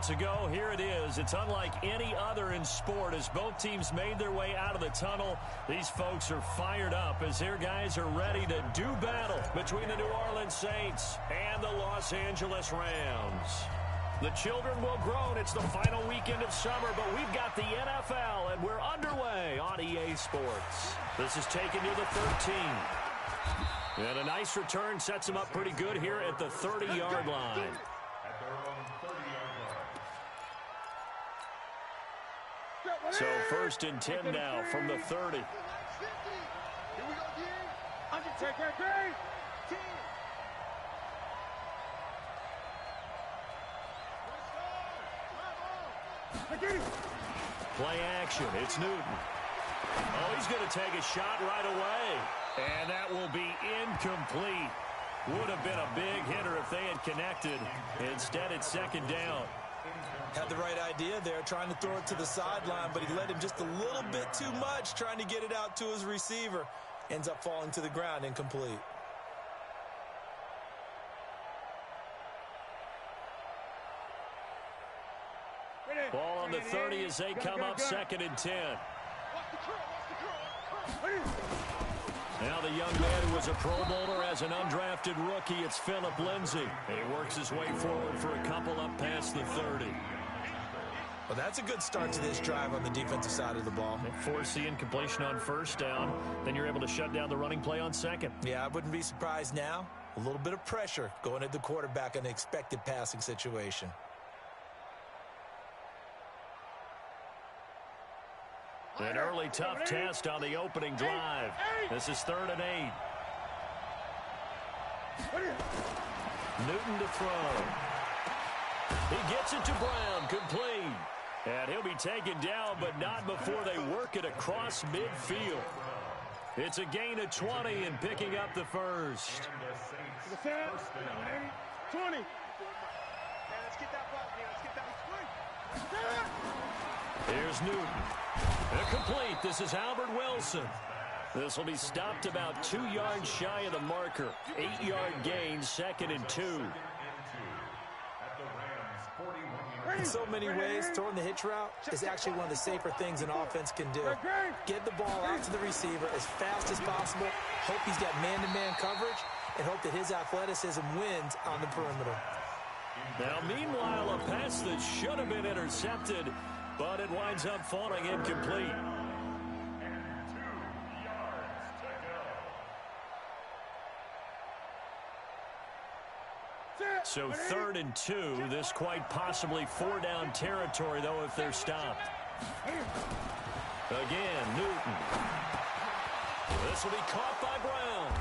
minutes ago, here it is. It's unlike any other in sport as both teams made their way out of the tunnel. These folks are fired up as their guys are ready to do battle between the New Orleans Saints and the Los Angeles Rams. The children will groan. It's the final weekend of summer, but we've got the NFL, and we're underway on EA Sports. This is taken to the 13. And a nice return sets them up pretty good here at the 30-yard line. So first and 10 now from the 30. Here we go, Play action. It's Newton. Oh, he's going to take a shot right away. And that will be incomplete. Would have been a big hitter if they had connected. Instead, it's second down. Had the right idea there, trying to throw it to the sideline, but he led him just a little bit too much, trying to get it out to his receiver. Ends up falling to the ground, incomplete. Ball on the 30 as they come up second and 10. Now the young man who was a Pro Bowler as an undrafted rookie, it's Phillip Lindsay. And he works his way forward for a couple up past the 30. Well, that's a good start to this drive on the defensive side of the ball. Force the incompletion on first down. Then you're able to shut down the running play on second. Yeah, I wouldn't be surprised now. A little bit of pressure going at the quarterback in an expected passing situation. An early tough test on the opening drive. This is 3rd and 8. Newton to throw. He gets it to Brown, complete. And he'll be taken down, but not before they work it across midfield. It's a gain of 20 and picking up the first. 20. Here's Newton. Complete. This is Albert Wilson. This will be stopped about 2 yards shy of the marker. 8-yard gain, 2nd and 2. In so many ways, throwing the hitch route is actually one of the safer things an offense can do. Get the ball out to the receiver as fast as possible, hope he's got man-to-man coverage, and hope that his athleticism wins on the perimeter. Now, meanwhile, a pass that should have been intercepted, but it winds up falling incomplete. So 3rd and 2, this quite possibly 4-down territory, though, if they're stopped. Again, Newton. This will be caught by Brown.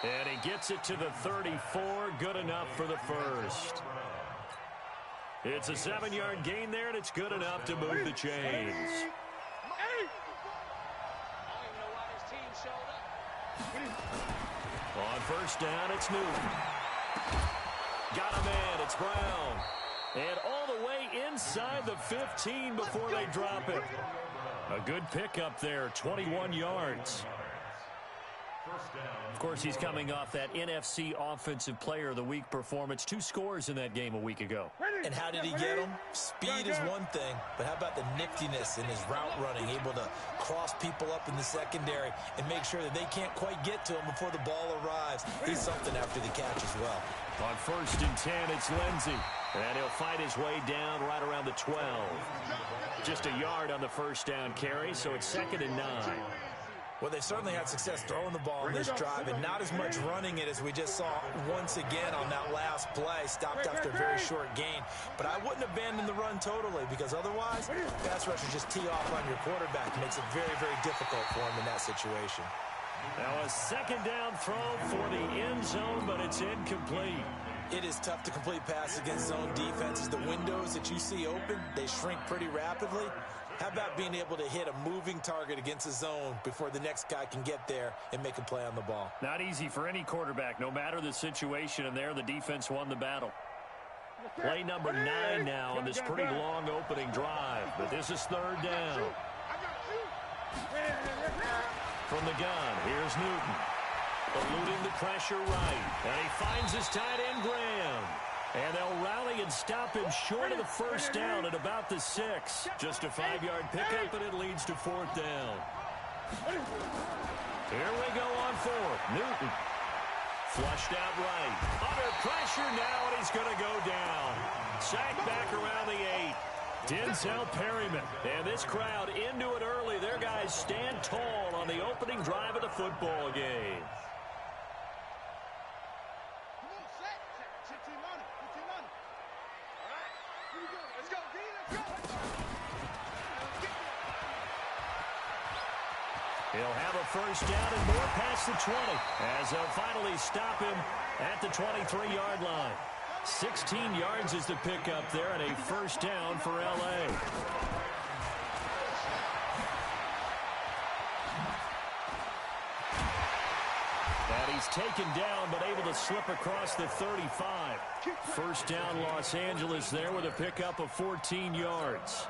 And he gets it to the 34, good enough for the first. It's a 7-yard gain there, and it's good enough to move the chains. On first down, it's Newton. Got a man, it's Brown. And all the way inside the 15 before they drop it. A good pickup there, 21 yards. Of course, he's coming off that NFC Offensive Player of the Week performance. 2 scores in that game a week ago. And how did he get them? Speed is one thing, but how about the niftiness in his route running, able to cross people up in the secondary and make sure that they can't quite get to him before the ball arrives. He's something after the catch as well. On first and 10, it's Lindsay. And he'll fight his way down right around the 12. Just a yard on the first down carry, so it's 2nd and 9. Well, they've certainly had success throwing the ball in this drive and not as much running it as we just saw once again on that last play, stopped after a very short gain. But I wouldn't abandon the run totally because otherwise, pass rushers just tee off on your quarterback. It makes it very, very difficult for him in that situation. Now a 2nd down throw for the end zone, but it's incomplete. It is tough to complete passes against zone defenses. The windows that you see open, they shrink pretty rapidly. How about being able to hit a moving target against a zone before the next guy can get there and make a play on the ball? Not easy for any quarterback, no matter the situation, and there the defense won the battle. Play number 9 now on this pretty long opening drive, but this is 3rd down. From the gun, here's Newton. Eluding the pressure right, and he finds his tight end, Graham. And they'll rally and stop him short of the first down at about the 6. Just a 5-yard pickup, and it leads to 4th down. Here we go on 4th. Newton. Flushed out right. Under pressure now, and he's going to go down. Sacked back around the 8. Denzel Perryman. And this crowd into it early. Their guys stand tall on the opening drive of the football game. He'll have a first down and more past the 20 as they'll finally stop him at the 23-yard line. 16 yards is the pickup there and a first down for L.A. And he's taken down but able to slip across the 35. First down Los Angeles there with a pickup of 14 yards.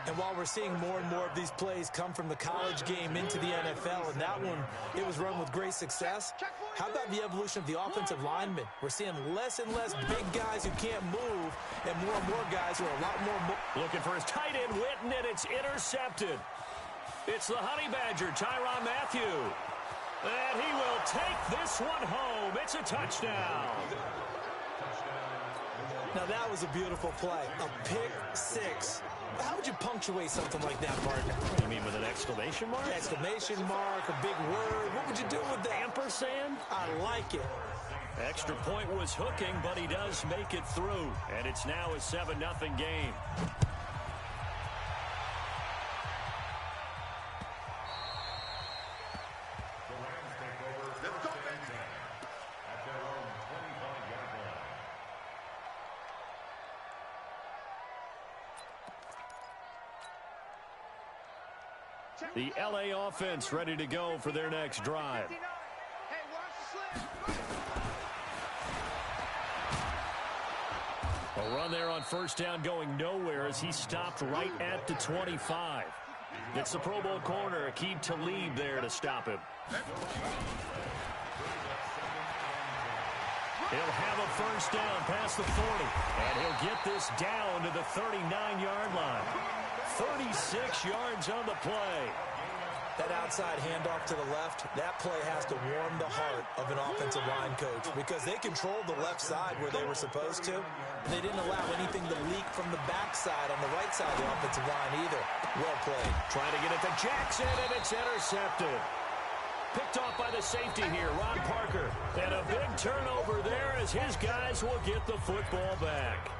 And while we're seeing more and more of these plays come from the college game into the NFL, and that one, it was run with great success, how about the evolution of the offensive linemen? We're seeing less and less big guys who can't move and more guys who are a lot more... Looking for his tight end, Witten, and it's intercepted. It's the Honey Badger, Tyrann Mathieu. And he will take this one home. It's a touchdown. Now, that was a beautiful play. A pick six. How would you punctuate something like that, partner? You mean with an exclamation mark? Exclamation mark, a big word. What would you do with that? Ampersand? I like it. Extra point was hooking, but he does make it through. And it's now a 7-0 game. The L.A. offense ready to go for their next drive. A run there on first down going nowhere as he stopped right at the 25. It's the Pro Bowl corner, Aqib Talib there to stop him. He'll have a first down past the 40, and he'll get this down to the 39-yard line. 36 yards on the play. That outside handoff to the left, that play has to warm the heart of an offensive line coach because they controlled the left side where they were supposed to. They didn't allow anything to leak from the backside on the right side of the offensive line either. Well played. Trying to get it to Jackson, and it's intercepted. Picked off by the safety here, Ron Parker. And a big turnover there as his guys will get the football back.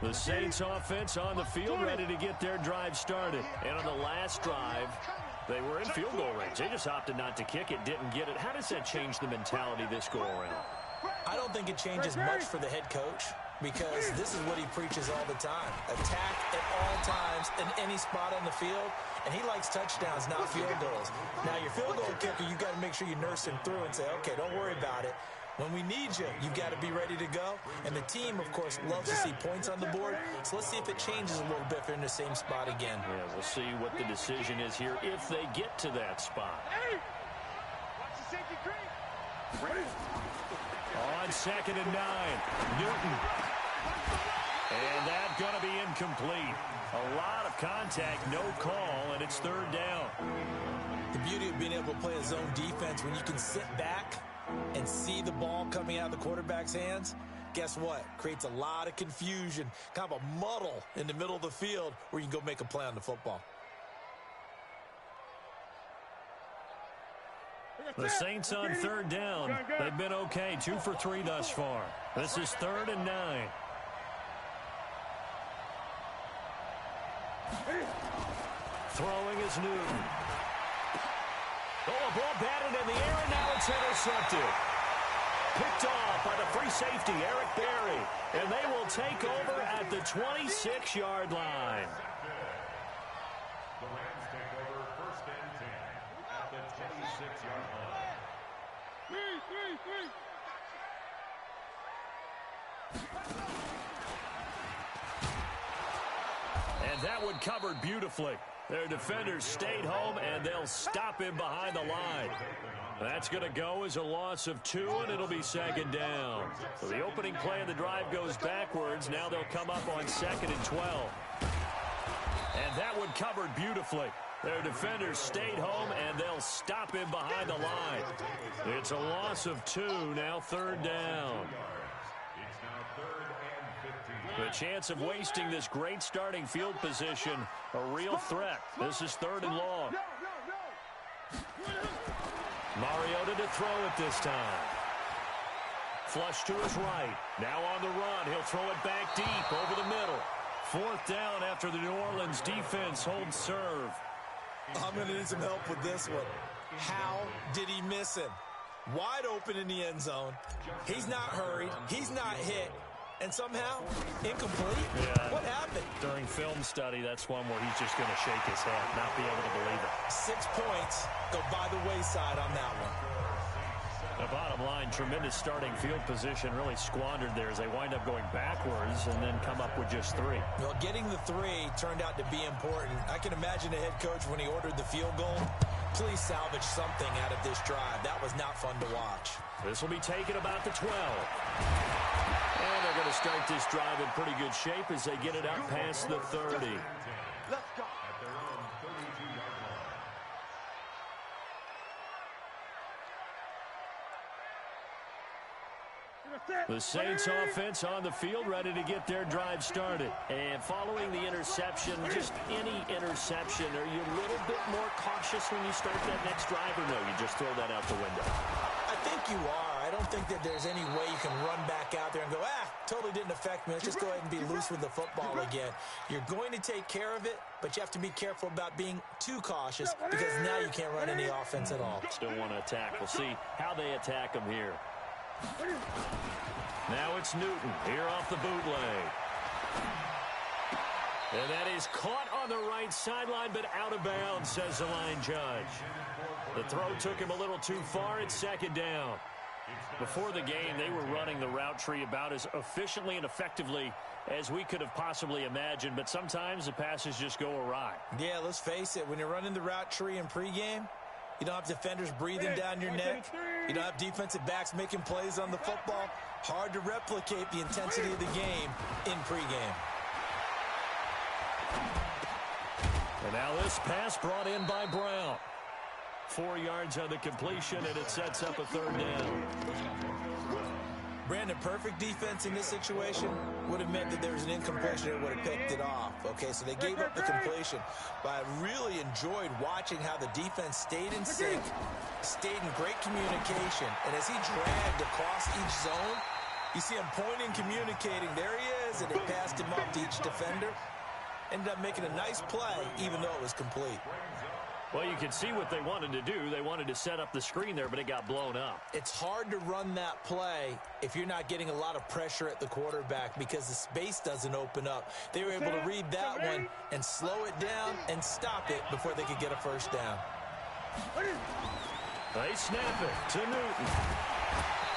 The Saints offense on the field ready to get their drive started. And on the last drive, they were in field goal range. They just opted not to kick it, didn't get it. How does that change the mentality this go around? I don't think it changes much for the head coach because this is what he preaches all the time. Attack at all times in any spot on the field, and he likes touchdowns, not field goals. Now, your field goal kicker, you've got to make sure you nurse him through and say, okay, don't worry about it. When we need you, you've got to be ready to go. And the team, of course, loves to see points on the board. So let's see if it changes a little bit if they're in the same spot again. Yeah, we'll see what the decision is here if they get to that spot. On 2nd and 9, Newton. And that's going to be incomplete. A lot of contact, no call, and it's 3rd down. The beauty of being able to play a zone defense when you can sit back and see the ball coming out of the quarterback's hands, guess what? Creates a lot of confusion, kind of a muddle in the middle of the field where you can go make a play on the football. The Saints on 3rd down. They've been okay, 2 for 3 thus far. This is 3rd and 9. Throwing is Newton. Oh, a ball batted in the air, and now it's intercepted. Picked off by the free safety, Eric Berry. And they will take over at the 26-yard line. The Rams take over 1st and 10 at the 26-yard line. And that one covered beautifully. Their defenders stayed home, and they'll stop him behind the line. That's going to go as a loss of 2, and it'll be second down. So the opening play of the drive goes backwards. Now they'll come up on 2nd and 12. And that one covered beautifully. Their defenders stayed home, and they'll stop him behind the line. It's a loss of 2, now 3rd down. The chance of wasting this great starting field position, a real threat. This is 3rd and long. Mariota to throw it this time. Flush to his right. Now on the run. He'll throw it back deep over the middle. 4th down after the New Orleans defense holds serve. I'm going to need some help with this one. How did he miss him? Wide open in the end zone. He's not hurried. He's not hit. And somehow, incomplete? Yeah. What happened? During film study, that's one where he's just going to shake his head, not be able to believe it. 6 points go by the wayside on that one. The bottom line, tremendous starting field position, really squandered there as they wind up going backwards and then come up with just 3. Well, getting the 3 turned out to be important. I can imagine the head coach when he ordered the field goal. Please salvage something out of this drive. That was not fun to watch. This will be taken about the 12. And they're going to start this drive in pretty good shape as they get it out past the 30. Let's go. The Saints offense on the field, ready to get their drive started. And following the interception, just any interception, are you a little bit more cautious when you start that next drive, or no, you just throw that out the window? I think you are. I don't think that there's any way you can run back out there and go, totally didn't affect me. Let's just go ahead and be loose with the football again. You're going to take care of it, but you have to be careful about being too cautious because now you can't run any offense at all. Still want to attack. We'll see how they attack them here. Now it's Newton here off the bootleg. And that is caught on the right sideline, but out of bounds, says the line judge. The throw took him a little too far. It's 2nd down. Before the game, they were running the route tree about as efficiently and effectively as we could have possibly imagined, but sometimes the passes just go awry. Yeah, let's face it. When you're running the route tree in pregame, you don't have defenders breathing down your neck. You don't have defensive backs making plays on the football. Hard to replicate the intensity of the game in pregame. And now this pass brought in by Brown. 4 yards on the completion, and it sets up a 3rd down. Brandon, perfect defense in this situation would have meant that there was an incompletion and would have picked it off. Okay, so they gave up the completion. But I really enjoyed watching how the defense stayed in sync, stayed in great communication. And as he dragged across each zone, you see him pointing, communicating. There he is, and it passed him up to each defender. Ended up making a nice play, even though it was complete. Well, you can see what they wanted to do. They wanted to set up the screen there, but it got blown up. It's hard to run that play if you're not getting a lot of pressure at the quarterback because the space doesn't open up. They were able to read that one and slow it down and stop it before they could get a 1st down. They snap it to Newton.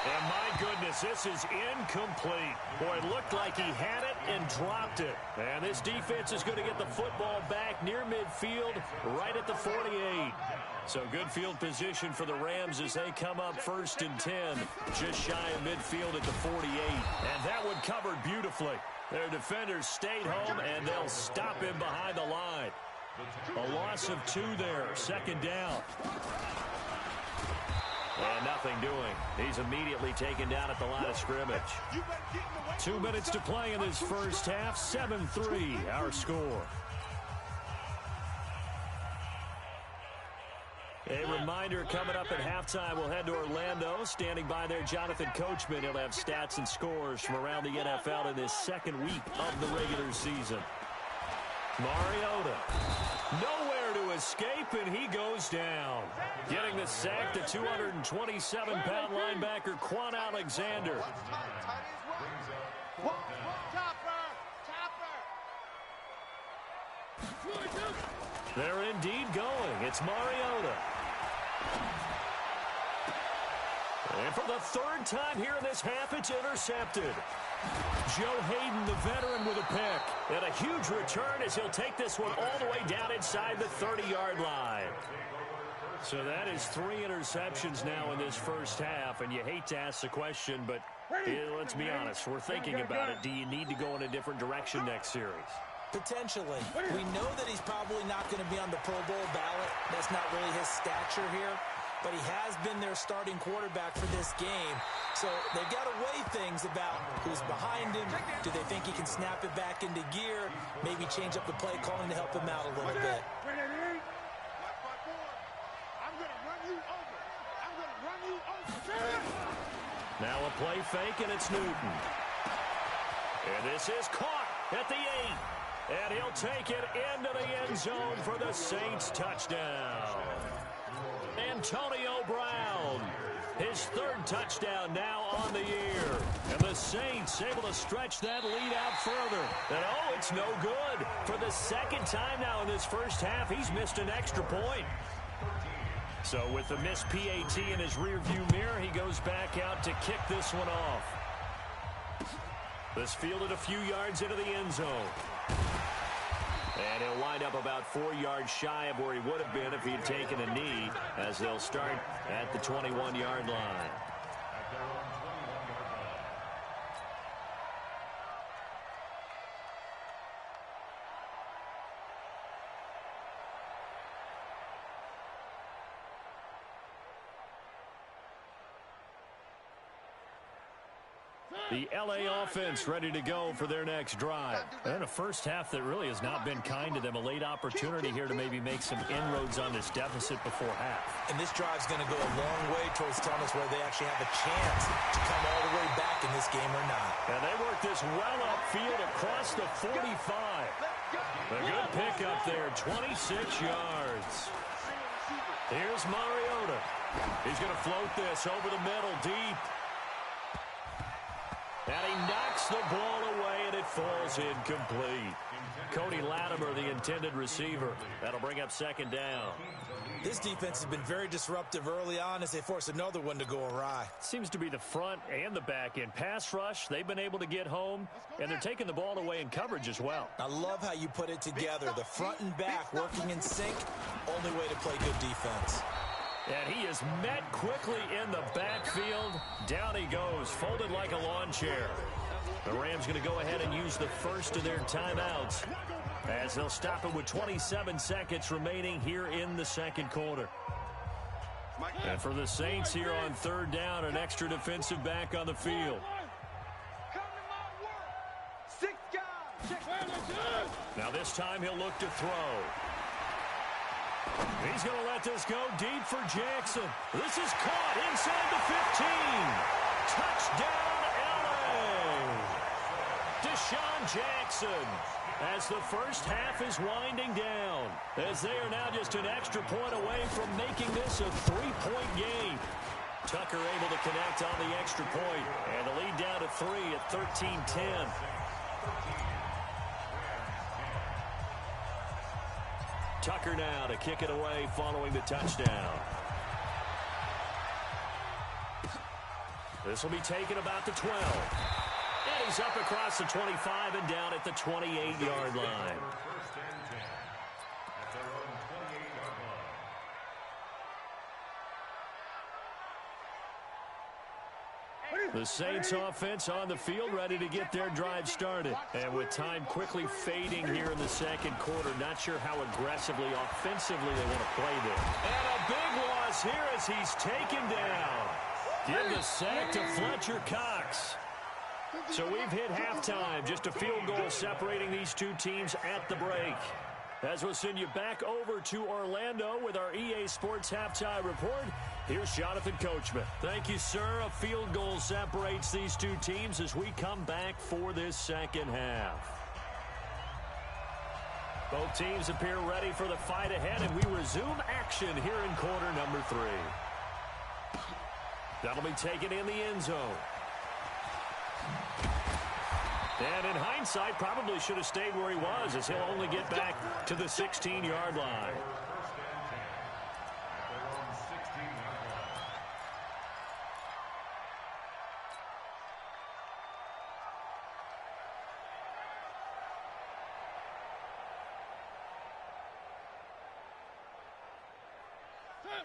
And my goodness, this is incomplete. Boy, it looked like he had it and dropped it. And this defense is going to get the football back near midfield, right at the 48. So good field position for the Rams as they come up 1st and 10, just shy of midfield at the 48. And that one covered beautifully. Their defenders stayed home, and they'll stop him behind the line. A loss of 2 there, 2nd down. And nothing doing. He's immediately taken down at the line of scrimmage. 2 minutes to play in this first half. 7-3 our score. A reminder coming up at halftime, we'll head to Orlando. Standing by there, Jonathan Coachman. He'll have stats and scores from around the NFL in this 2nd week of the regular season. Mariota. Nowhere to escape, and he goes down. Getting the sack, the 227-pound linebacker, Quan Alexander. They're indeed going. It's Mariota. And for the 3rd time here in this half, it's intercepted. Joe Hayden, the veteran, with a pick. And a huge return as he'll take this one all the way down inside the 30-yard line. So that is 3 interceptions now in this first half, and you hate to ask the question, but let's be honest, we're thinking about it. Do you need to go in a different direction next series? Potentially. We know that he's probably not going to be on the Pro Bowl ballot. That's not really his stature here, but he has been their starting quarterback for this game. So they've got to weigh things about who's behind him. Do they think he can snap it back into gear? Maybe change up the play calling to help him out a little bit. Now a play fake, and it's Newton. And this is caught at the 8. And he'll take it into the end zone for the Saints touchdown. Antonio Brown, his 3rd touchdown now on the year. And the Saints able to stretch that lead out further. And oh, it's no good. For the 2nd time now in this first half, he's missed an extra point. So with the missed PAT in his rearview mirror, he goes back out to kick this one off. This fielded a few yards into the end zone. And he'll wind up about 4 yards shy of where he would have been if he had taken a knee, as they'll start at the 21-yard line. The L.A. offense ready to go for their next drive. And a first half that really has not been kind to them. A late opportunity here to maybe make some inroads on this deficit before half. And this drive's going to go a long way towards telling us whether they actually have a chance to come all the way back in this game or not. And they work this well upfield across the 45. A good pickup there, 26 yards. Here's Mariota. He's going to float this over the middle, deep. And he knocks the ball away, and it falls incomplete. Cody Latimer, the intended receiver. That'll bring up 2nd down. This defense has been very disruptive early on as they force another one to go awry. Seems to be the front and the back end. Pass rush, they've been able to get home, and they're taking the ball away in coverage as well. I love how you put it together. The front and back working in sync, only way to play good defense. And he is met quickly in the backfield. Down he goes, folded like a lawn chair. The Rams going to go ahead and use the first of their timeouts as they'll stop it with 27 seconds remaining here in the 2nd quarter. And for the Saints here on 3rd down, an extra defensive back on the field. Now this time he'll look to throw. He's going to let this go deep for Jackson. This is caught inside the 15. Touchdown, L.A. Deshaun Jackson, as the first half is winding down, as they are now just an extra point away from making this a 3-point game. Tucker able to connect on the extra point, and the lead down to 3 at 13-10. Tucker now to kick it away following the touchdown. This will be taken about the 12. And he's up across the 25 and down at the 28-yard line. The Saints offense on the field ready to get their drive started. And with time quickly fading here in the 2nd quarter, not sure how aggressively, offensively they want to play this. And a big loss here as he's taken down. Give the sack to Fletcher Cox. So we've hit halftime. Just a field goal separating these two teams at the break. As we'll send you back over to Orlando with our EA Sports Halftime Report, here's Jonathan Coachman. Thank you, sir. A field goal separates these two teams as we come back for this 2nd half. Both teams appear ready for the fight ahead, and we resume action here in quarter number 3. That'll be taken in the end zone. And in hindsight, probably should have stayed where he was, as he'll only get back to the 16-yard line.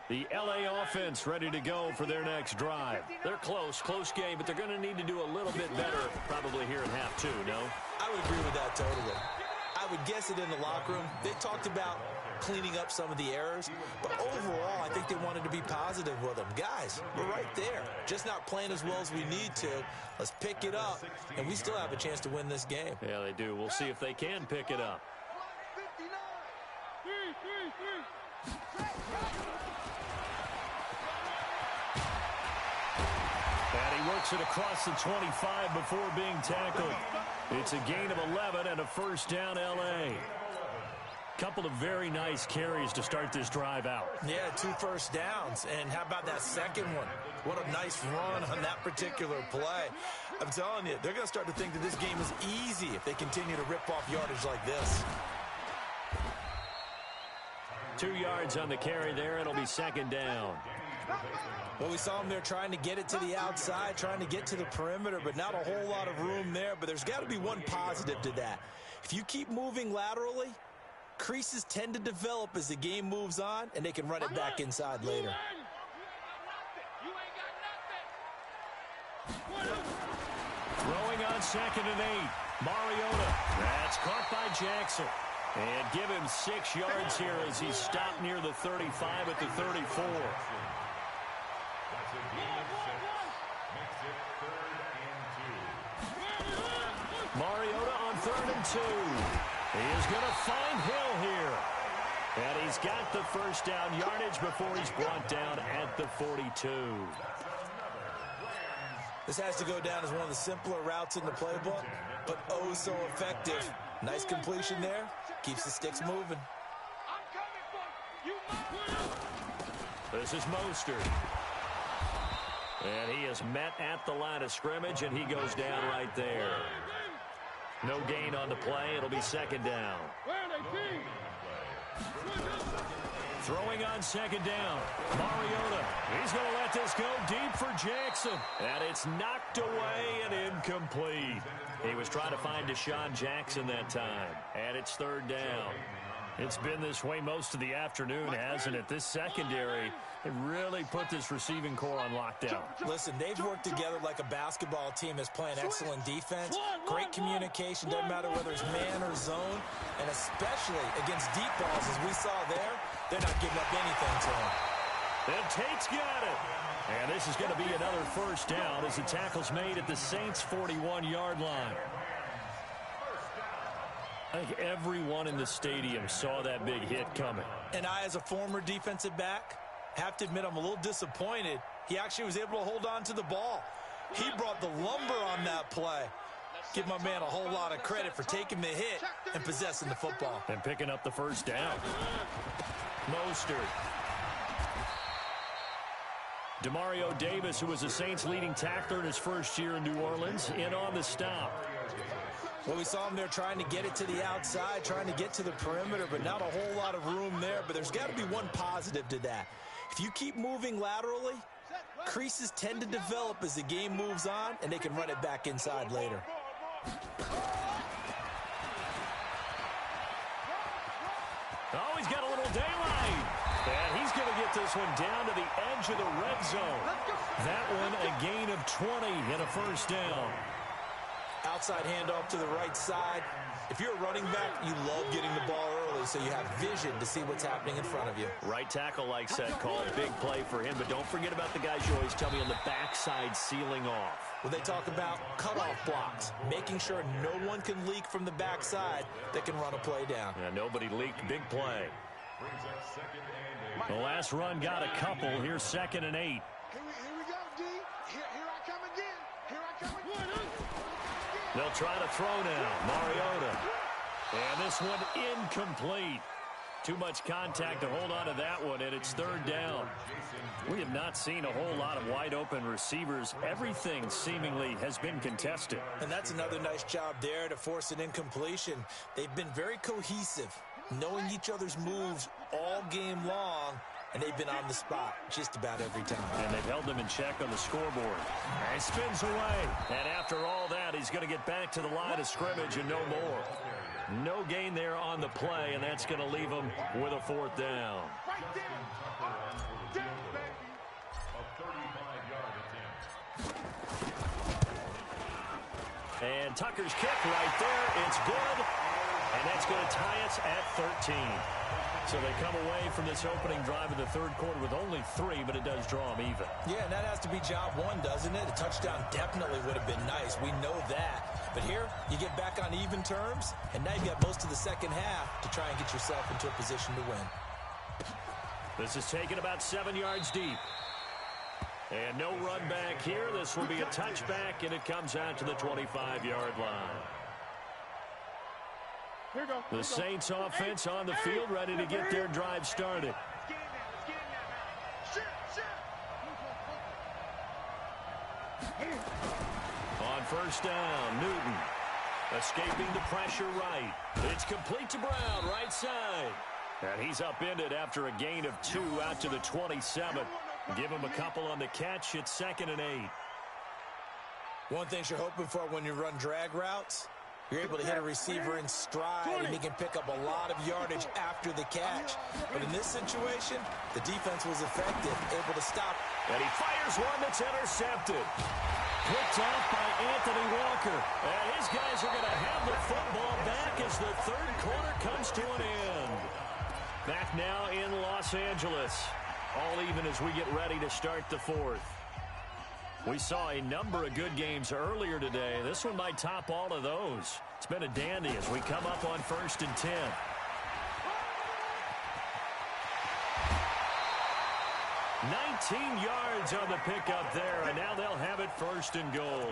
The LA offense ready to go for their next drive. They're close game, but they're going to need to do a little bit better probably here in half two, no? I would agree with that totally. I would guess it in the locker room. They talked about cleaning up some of the errors, but overall, I think they wanted to be positive with them. Guys, we're right there. Just not playing as well as we need to. Let's pick it up, and we still have a chance to win this game. Yeah, they do. We'll see if they can pick it up. And he works it across the 25 before being tackled. It's a gain of 11 and a first down, L.A. Couple of very nice carries to start this drive out. Yeah, 2 first downs. And how about that second one? What a nice run on that particular play. I'm telling you, they're going to start to think that this game is easy if they continue to rip off yardage like this. 2 yards on the carry there. It'll be second down. Well, we saw him there trying to get it to the outside, trying to get to the perimeter, but not a whole lot of room there. But there's got to be one positive to that. If you keep moving laterally, creases tend to develop as the game moves on, and they can run it back inside later. Throwing on 2nd and 8. Mariota. That's caught by Jackson. And give him 6 yards here as he stopped near the 35 at the 34. Mariota on 3rd and 2. He is going to find Hill here. And he's got the first down yardage before he's brought down at the 42. This has to go down as one of the simpler routes in the playbook, but oh so effective. Nice completion there. Keeps the sticks moving. This is Mostert. And he is met at the line of scrimmage, and he goes down right there. No gain on the play. It'll be second down. Throwing on 2nd down. Mariota. He's going to let this go deep for Jackson. And it's knocked away and incomplete. He was trying to find Deshaun Jackson that time. And it's 3rd down. It's been this way most of the afternoon, hasn't it? This secondary, it really put this receiving core on lockdown. Listen, they've worked together like a basketball team that's playing excellent defense. Great communication, doesn't matter whether it's man or zone. And especially against deep balls, as we saw there, they're not giving up anything to him. And Tate's got it. And this is going to be another first down as the tackle's made at the Saints' 41-yard line. I think everyone in the stadium saw that big hit coming. And I, as a former defensive back, have to admit I'm a little disappointed. He actually was able to hold on to the ball. He brought the lumber on that play. Give my man a whole lot of credit for taking the hit and possessing the football. And picking up the first down. Mostert. Demario Davis, who was the Saints' leading tackler in his first year in New Orleans, in on the stop. Well, we saw him there trying to get it to the outside, trying to get to the perimeter, but not a whole lot of room there. But there's got to be one positive to that. If you keep moving laterally, creases tend to develop as the game moves on, and they can run it back inside later. Oh, he's got a little daylight. And he's going to get this one down to the edge of the red zone. That one a gain of 20 and a first down. Outside handoff to the right side. If you're a running back, you love getting the ball early so you have vision to see what's happening in front of you. Right tackle likes that call. Big play for him, but don't forget about the guys you always tell me on the backside sealing off. Well, they talk about cutoff blocks, making sure no one can leak from the backside that can run a play down. Yeah, nobody leaked. Big play. The last run got a couple. Here's 2nd and 8. Here we go, D. Here I come again. Here I come again. They'll try to throw now. Mariota. And this one incomplete. Too much contact to hold on to that one, and it's 3rd down. We have not seen a whole lot of wide-open receivers. Everything seemingly has been contested. And that's another nice job there to force an incompletion. They've been very cohesive, knowing each other's moves all game long, and they've been on the spot just about every time. And they've held them in check on the scoreboard. And he spins away. And after all that, he's going to get back to the line of scrimmage and no more. No gain there on the play, and that's going to leave him with a 4th down. And Tucker's kick right there. It's good. And that's going to tie us at 13. So they come away from this opening drive in the 3rd quarter with only 3, but it does draw them even. Yeah, and that has to be job 1, doesn't it? A touchdown definitely would have been nice. We know that. But here, you get back on even terms, and now you've got most of the second half to try and get yourself into a position to win. This is taken about 7 yards deep. And no run back here. This will be a touchback, and it comes out to the 25-yard line. The Saints offense on the field, ready to get their drive started. On 1st down, Newton escaping the pressure right. It's complete to Brown, right side. And he's upended after a gain of 2 out to the 27. Give him a couple on the catch. It's 2nd and 8. One thing you're hoping for when you run drag routes, you're able to hit a receiver in stride, and he can pick up a lot of yardage after the catch. But in this situation, the defense was effective, able to stop. And he fires one that's intercepted. Picked off by Anthony Walker. And his guys are going to have the football back as the 3rd quarter comes to an end. Back now in Los Angeles. All even as we get ready to start the 4th. We saw a number of good games earlier today. This one might top all of those. It's been a dandy as we come up on 1st and 10. yards on the pickup there, and now they'll have it 1st and goal.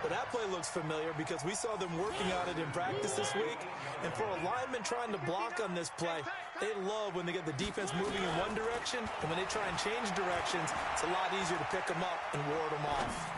Well, that play looks familiar because we saw them working on it in practice this week. And for a lineman trying to block on this play, they love when they get the defense moving in one direction, and when they try and change directions, it's a lot easier to pick them up and ward them off.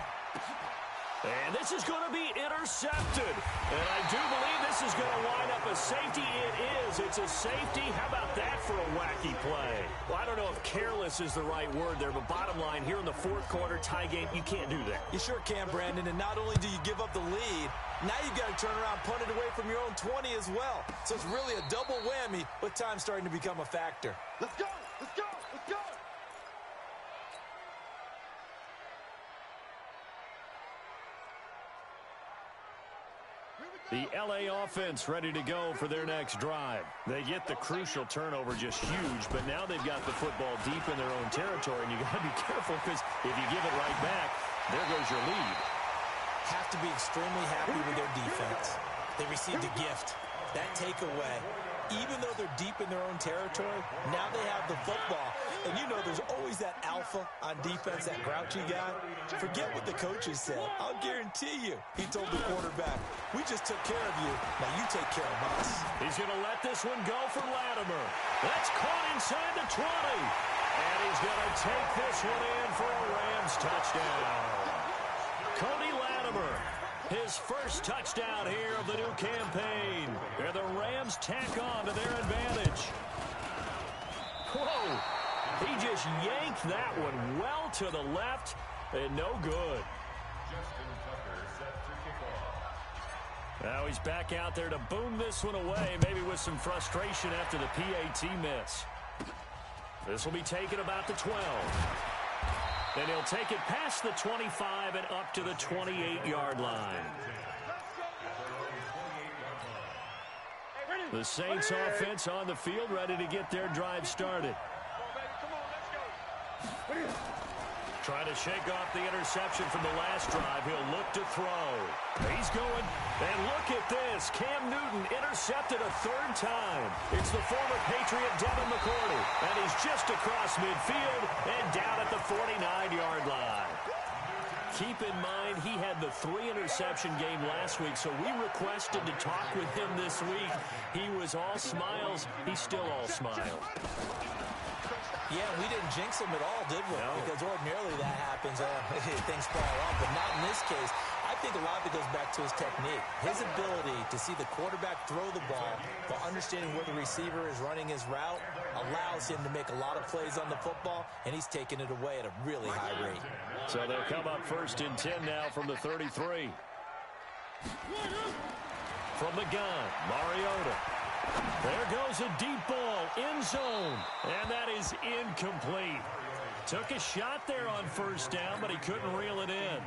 And this is going to be intercepted. And I do believe this is going to line up a safety. It is. It's a safety. How about that for a wacky play? Well, I don't know if careless is the right word there, but bottom line, here in the 4th quarter tie game, you can't do that. You sure can, Brandon. And not only do you give up the lead, now you've got to turn around, punt it away from your own 20 as well. So it's really a double whammy with time starting to become a factor. Let's go. Let's go. Let's go. The L.A. offense ready to go for their next drive. They get the crucial turnover just huge, but now they've got the football deep in their own territory, and you got to be careful because if you give it right back, there goes your lead. Have to be extremely happy with their defense. They received a gift. That takeaway, even though they're deep in their own territory, now they have the football. And you know there's always that alpha on defense, that grouchy guy. Forget what the coaches said. I'll guarantee you, he told the quarterback, we just took care of you. Now you take care of us. He's going to let this one go for Latimer. That's caught inside the 20. And he's going to take this one in for a Rams touchdown. Cody Latimer, his first touchdown here of the new campaign. And the Rams tack on to their advantage. Whoa! He just yanked that one well to the left, and no good. Now he's back out there to boom this one away, maybe with some frustration after the PAT miss. This will be taken about the 12. And he'll take it past the 25 and up to the 28-yard line. The Saints offense on the field ready to get their drive started. Trying to shake off the interception from the last drive. He'll look to throw. He's going. And look at this. Cam Newton intercepted a 3rd time. It's the former Patriot Devin McCourty. And he's just across midfield and down at the 49-yard line. Keep in mind, he had the 3-interception game last week, so we requested to talk with him this week. He was all smiles. He's still all smiles. Yeah, we didn't jinx him at all, did we? No. Because ordinarily that happens. Things fall off, but not in this case. I think a lot of it goes back to his technique. His ability to see the quarterback throw the ball while understanding where the receiver is running his route allows him to make a lot of plays on the football, and he's taking it away at a really high rate. So they'll come up 1st and 10 now from the 33. From the gun, Mariota. There goes a deep ball, end zone, and that is incomplete. Took a shot there on 1st down, but he couldn't reel it in.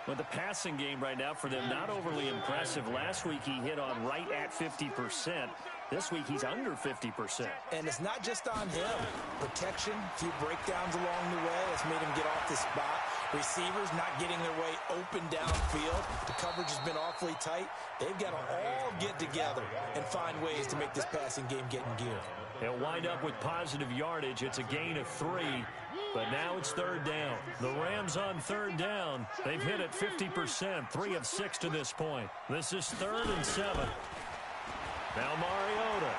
With the passing game right now for them, not overly impressive. Last week he hit on right at 50%. This week he's under 50%. And it's not just on him. Protection, a few breakdowns along the way has made him get off the spot. Receivers not getting their way open downfield. The coverage has been awfully tight. They've got to all get together and find ways to make this passing game get in gear. They'll wind up with positive yardage. It's a gain of 3, but now it's 3rd down. The Rams on 3rd down. They've hit it 50%, 3 of 6 to this point. This is 3rd and 7. Now Mariota.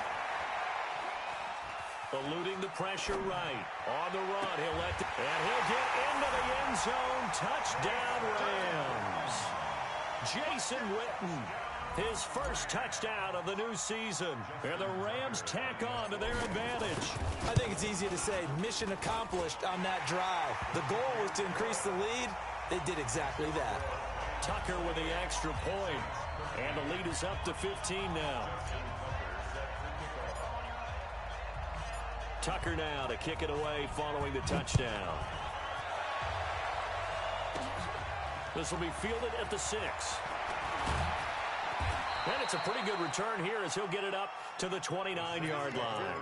Eluding the pressure right. On the run, and he'll get into the end zone. Touchdown, Rams. Jason Witten. His first touchdown of the new season. And the Rams tack on to their advantage. I think it's easy to say mission accomplished on that drive. The goal was to increase the lead. They did exactly that. Tucker with the extra point. And the lead is up to 15 now. Tucker now to kick it away following the touchdown. This will be fielded at the 6. And it's a pretty good return here as he'll get it up to the 29-yard line.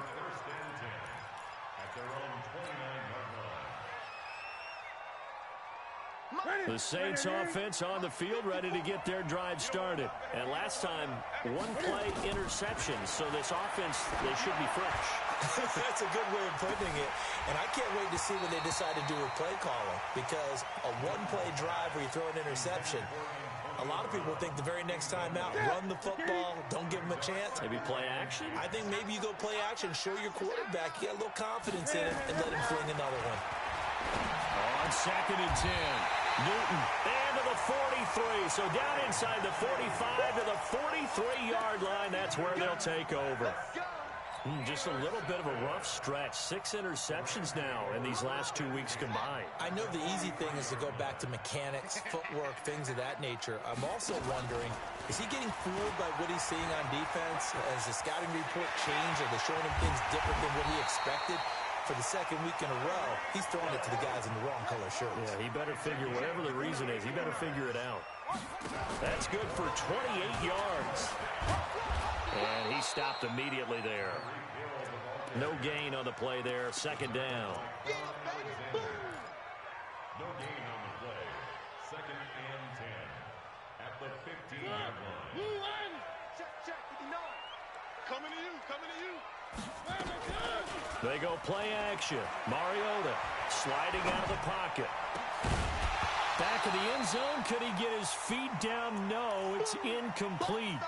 The Saints offense on the field ready to get their drive started. And last time, 1-play interception. So this offense, they should be fresh. That's a good way of putting it. And I can't wait to see what they decide to do with play calling. Because a 1-play drive where you throw an interception, a lot of people think the very next time out, run the football, don't give them a chance. Maybe play action? I think maybe you go play action, show your quarterback you got a little confidence in him, and let him fling another one. On 2nd and 10, Newton into the 43. So down inside the 45 to the 43-yard line. That's where they'll take over. Just a little bit of a rough stretch. 6 interceptions now in these last 2 weeks combined. I know the easy thing is to go back to mechanics, footwork, things of that nature. I'm also wondering, is he getting fooled by what he's seeing on defense? Has the scouting report changed? Are they showing him things different than what he expected? For the 2nd week in a row, he's throwing it to the guys in the wrong color shirts. Yeah, he better figure, whatever the reason is, he better figure it out. That's good for 28 yards. And he stopped immediately there. No gain on the play there. 2nd down. No gain on the play. 2nd and 10 at the 15-yard line. Check, 59. Coming to you, coming to you. They go play action. Mariota sliding out of the pocket. Back of the end zone. Could he get his feet down? No, it's incomplete.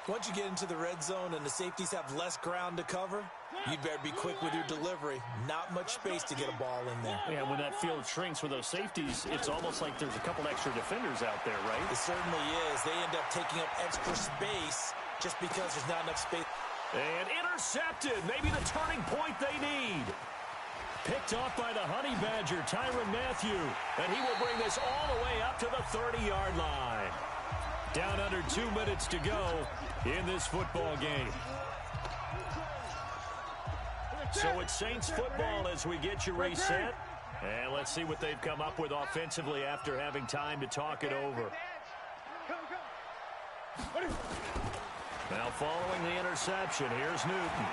Once you get into the red zone and the safeties have less ground to cover, you'd better be quick with your delivery. Not much space to get a ball in there. Yeah, when that field shrinks with those safeties, it's almost like there's a couple extra defenders out there, right? It certainly is. They end up taking up extra space just because there's not enough space. And intercepted. Maybe the turning point they need. Picked off by the Honey Badger, Tyrann Mathieu. And he will bring this all the way up to the 30-yard line. Down under 2 minutes to go in this football game. So it's Saints football as we get you reset. And let's see what they've come up with offensively after having time to talk it over. Now following the interception, here's Newton.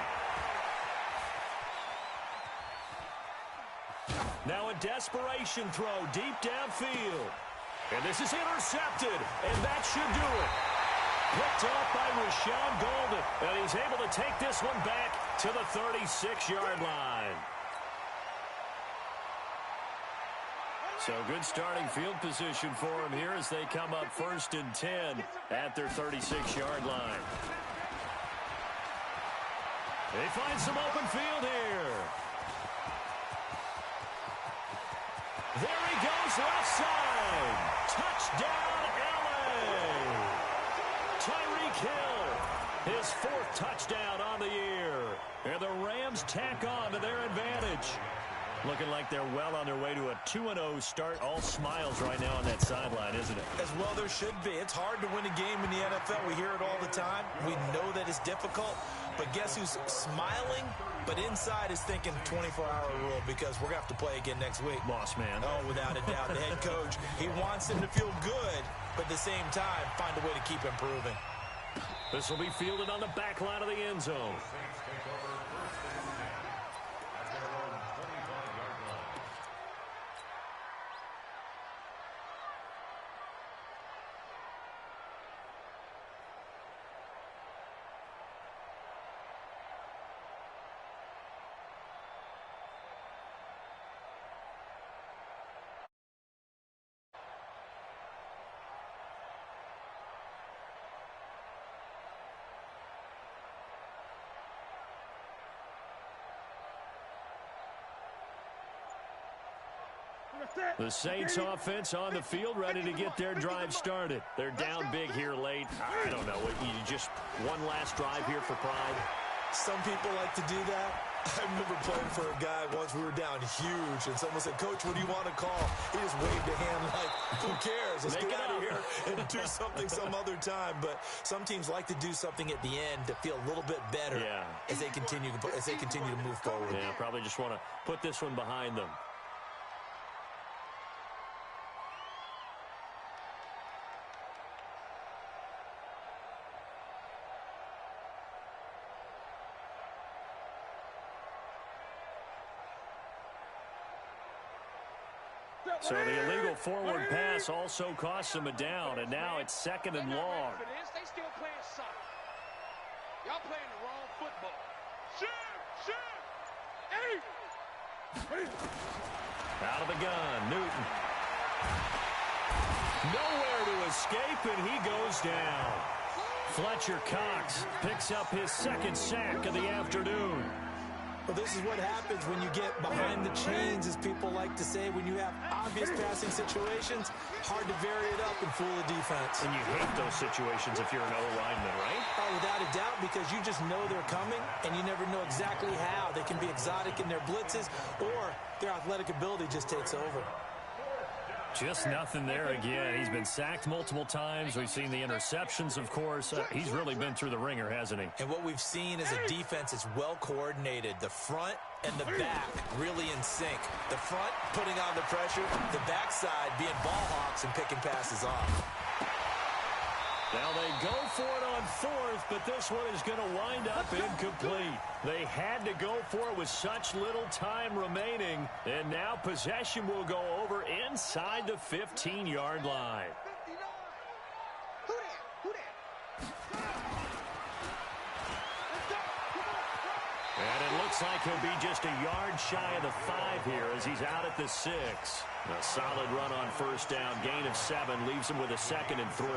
Now a desperation throw deep downfield. And this is intercepted, and that should do it. Picked off by Rashawn Golden, and he's able to take this one back to the 36-yard line. So good starting field position for him here as they come up 1st and 10 at their 36-yard line. They find some open field here. There he goes left side. Touchdown, Tyreek Hill, his 4th touchdown on the year. And the Rams tack on to their advantage. Looking like they're well on their way to a 2-0 start. All smiles right now on that sideline, isn't it? As well there should be. It's hard to win a game in the NFL. We hear it all the time. We know that it's difficult. But guess who's smiling? But inside is thinking 24-hour rule because we're going to have to play again next week. Boss man. Oh, without a doubt. The head coach, he wants them to feel good, but at the same time, find a way to keep improving. This will be fielded on the back line of the end zone. The Saints offense on the field, ready to get their drive started. They're down big here late. I don't know. You just one last drive here for pride. Some people like to do that. I remember playing for a guy once. We were down huge, and someone said, "Coach, what do you want to call?" He just waved a hand like, "Who cares? Let's get out of here and do something some other time." But some teams like to do something at the end to feel a little bit better as they continue to move forward. Yeah, probably just want to put this one behind them. So the illegal forward pass also costs them a down, and now it's 2nd and long. They still playing soccer. Y'all playing the wrong football. Shoot! Hey! Out of the gun, Newton. Nowhere to escape, and he goes down. Fletcher Cox picks up his 2nd sack of the afternoon. Well, this is what happens when you get behind the chains, as people like to say. When you have obvious passing situations, hard to vary it up and fool the defense. And you hate those situations if you're an O-lineman, right? Oh, without a doubt, because you just know they're coming, and you never know exactly how. They can be exotic in their blitzes, or their athletic ability just takes over. Just nothing there again. He's been sacked multiple times. We've seen the interceptions, of course. He's really been through the ringer, hasn't he? And what we've seen is a defense that's well coordinated. The front and the back really in sync. The front putting on the pressure, the backside being ball hawks and picking passes off. Now they go for it on 4th, but this one is going to wind up incomplete. They had to go for it with such little time remaining, and now possession will go over inside the 15-yard line. And it looks like he'll be just a yard shy of the 5 here as he's out at the 6. A solid run on 1st down, gain of 7, leaves him with a 2nd and 3.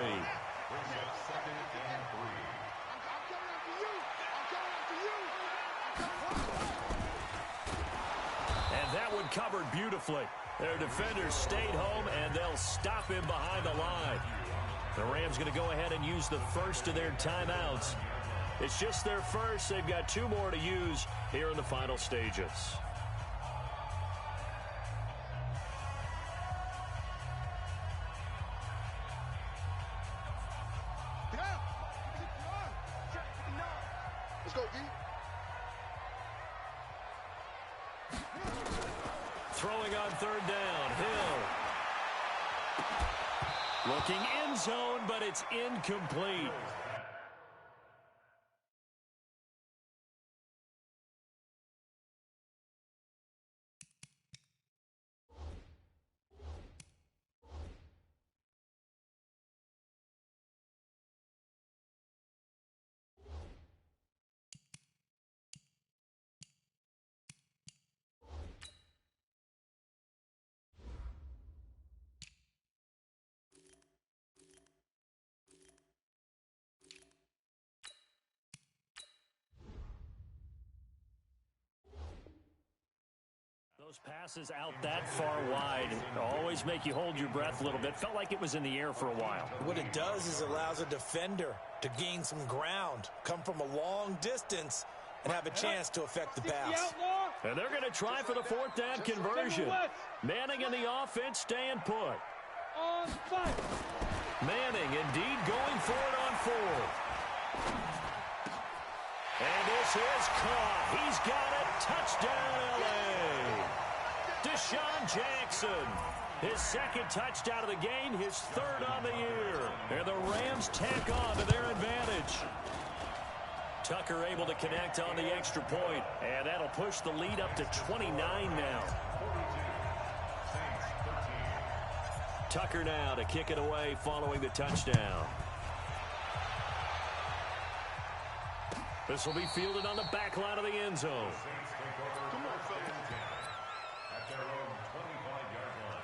And that one covered beautifully. Their defenders stayed home, and they'll stop him behind the line. The Rams going to go ahead and use the first of their timeouts. It's just their first. They've got 2 more to use here in the final stages. Let's go, D. Throwing on 3rd down, Hill. Looking end zone, but it's incomplete. Those passes out that far wide always make you hold your breath a little bit. Felt like it was in the air for a while. What it does is allows a defender to gain some ground, come from a long distance, and have a chance to affect the pass. And they're going to try for the fourth down conversion. Manning and the offense staying put. Manning indeed going for it on fourth. And this is caught. He's got it. Touchdown, L.A. Deshaun Jackson. His second touchdown of the game, his third on the year. And the Rams tack on to their advantage. Tucker able to connect on the extra point. And that'll push the lead up to 29 now. Tucker now to kick it away following the touchdown. This will be fielded on the back line of the end zone. At their own 25-yard line.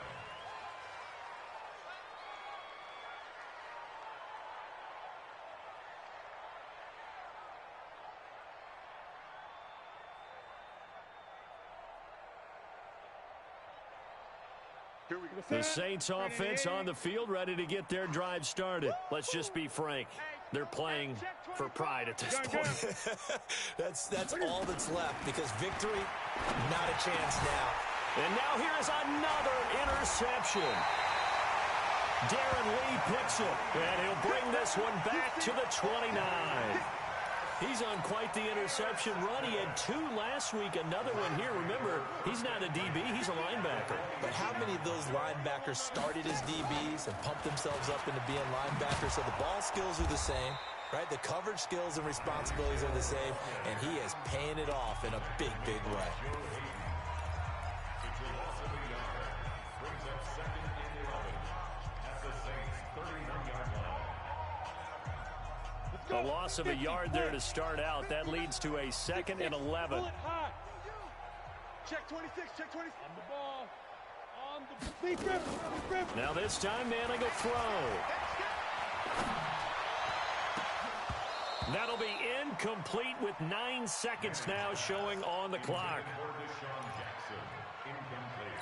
The Saints offense on the field, ready to get their drive started. Let's just be frank. They're playing for pride at this point. That's all that's left, because victory, not a chance now. And now here is another interception. Darren Lee picks it, and he'll bring this one back to the 29. He's on quite the interception run. He had 2 last week, another one here. Remember, he's not a DB, he's a linebacker. But how many of those linebackers started as DBs and pumped themselves up into being linebackers? So the ball skills are the same, right? The coverage skills and responsibilities are the same, and he is paying it off in a big, big way. Brings up 2nd and 11 at the Saints' 31-yard line. A loss of a yard there to start out. That leads to a 2nd and 11. Check 26, check 26. On the ball. On the grip. Now this time Manning will throw. That'll be incomplete with 9 seconds now showing on the clock. For Deshaun Jackson, incomplete.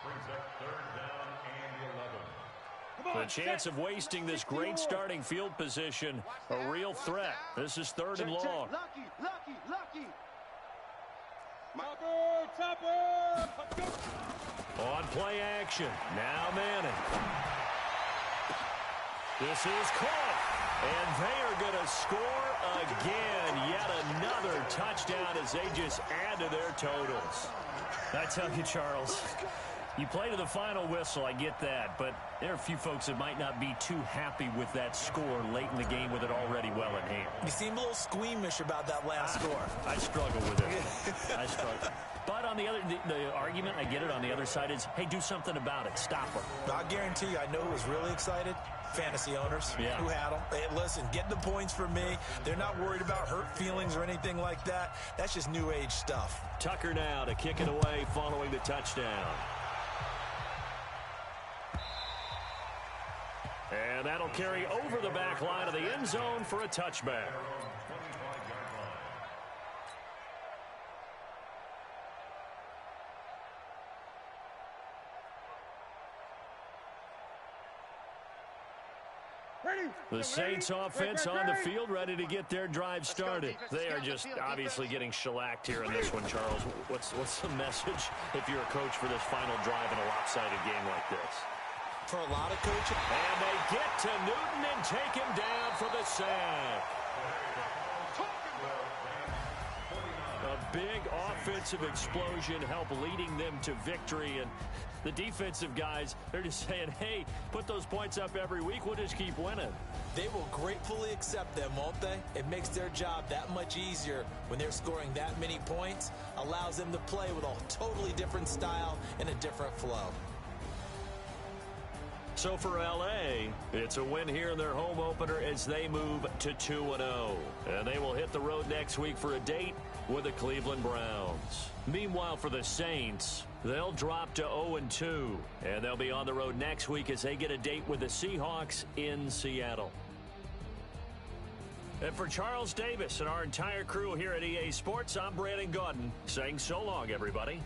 Brings up 3rd down and 11. The chance of wasting this great starting field position, a real threat. This is 3rd and long. Lucky. On play action. Now Manning. This is caught. And they are going to score again. Yet another touchdown as they just add to their totals. I tell you, Charles, you play to the final whistle, I get that, but there are a few folks that might not be too happy with that score late in the game with it already well in hand. You seem a little squeamish about that last score. I struggle with it. I struggle. But on the other, the argument, I get it, on the other side is, hey, do something about it. Stop them. I guarantee you, I know who was really excited. Fantasy owners who had them. Hey, listen, get the points for me. They're not worried about hurt feelings or anything like that. That's just new age stuff. Tucker now to kick it away following the touchdown. And that'll carry over the back line of the end zone for a touchback. The Saints offense on the field, ready to get their drive started. They are just obviously getting shellacked here in this one, Charles. What's the message if you're a coach for this final drive in a lopsided game like this? For a lot of coaches. And they get to Newton and take him down for the sack. A big offensive explosion help leading them to victory. And the defensive guys, they're just saying, hey, put those points up every week. We'll just keep winning. They will gratefully accept them, won't they? It makes their job that much easier when they're scoring that many points. Allows them to play with a totally different style and a different flow. So for L.A., it's a win here in their home opener as they move to 2-0. And they will hit the road next week for a date with the Cleveland Browns. Meanwhile, for the Saints, they'll drop to 0-2. And they'll be on the road next week as they get a date with the Seahawks in Seattle. And for Charles Davis and our entire crew here at EA Sports, I'm Brandon Gaudin saying so long, everybody.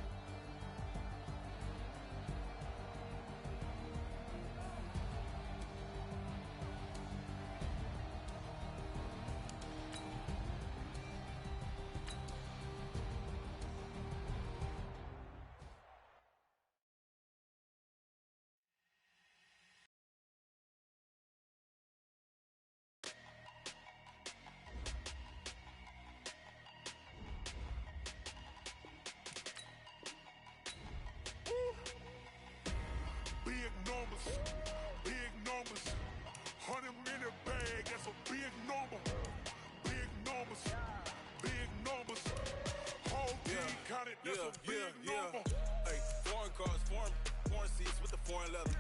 counted, that's a big number. Hey, foreign cars, foreign seats with the foreign leather.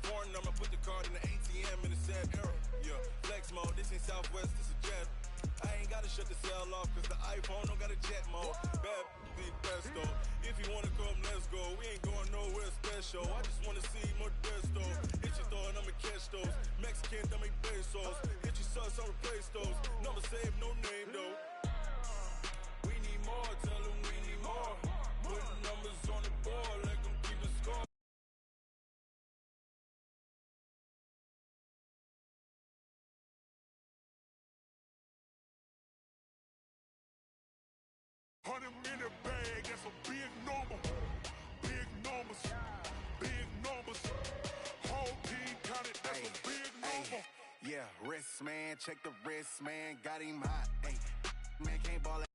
Foreign number, put the card in the ATM in the sad era. Yeah, flex mode, this ain't Southwest, this is Jet. I ain't gotta shut the cell off, cause the iPhone don't got a jet mode. Bad be best though. If you wanna come, let's go. We ain't going nowhere special. I just wanna see Modesto. Hit your throw and I'ma catch those. Mexican, I make pesos. Hit your sus, I'll replace those. Number save, no name though. We need more, tell them we need more. Put numbers on the board, let them keep the score. $100 million bag, that's a big number. Big numbers, big numbers. Whole team counted, that's a big number. Yeah, wrist man, check the wrist man, got him hot. Man can't ball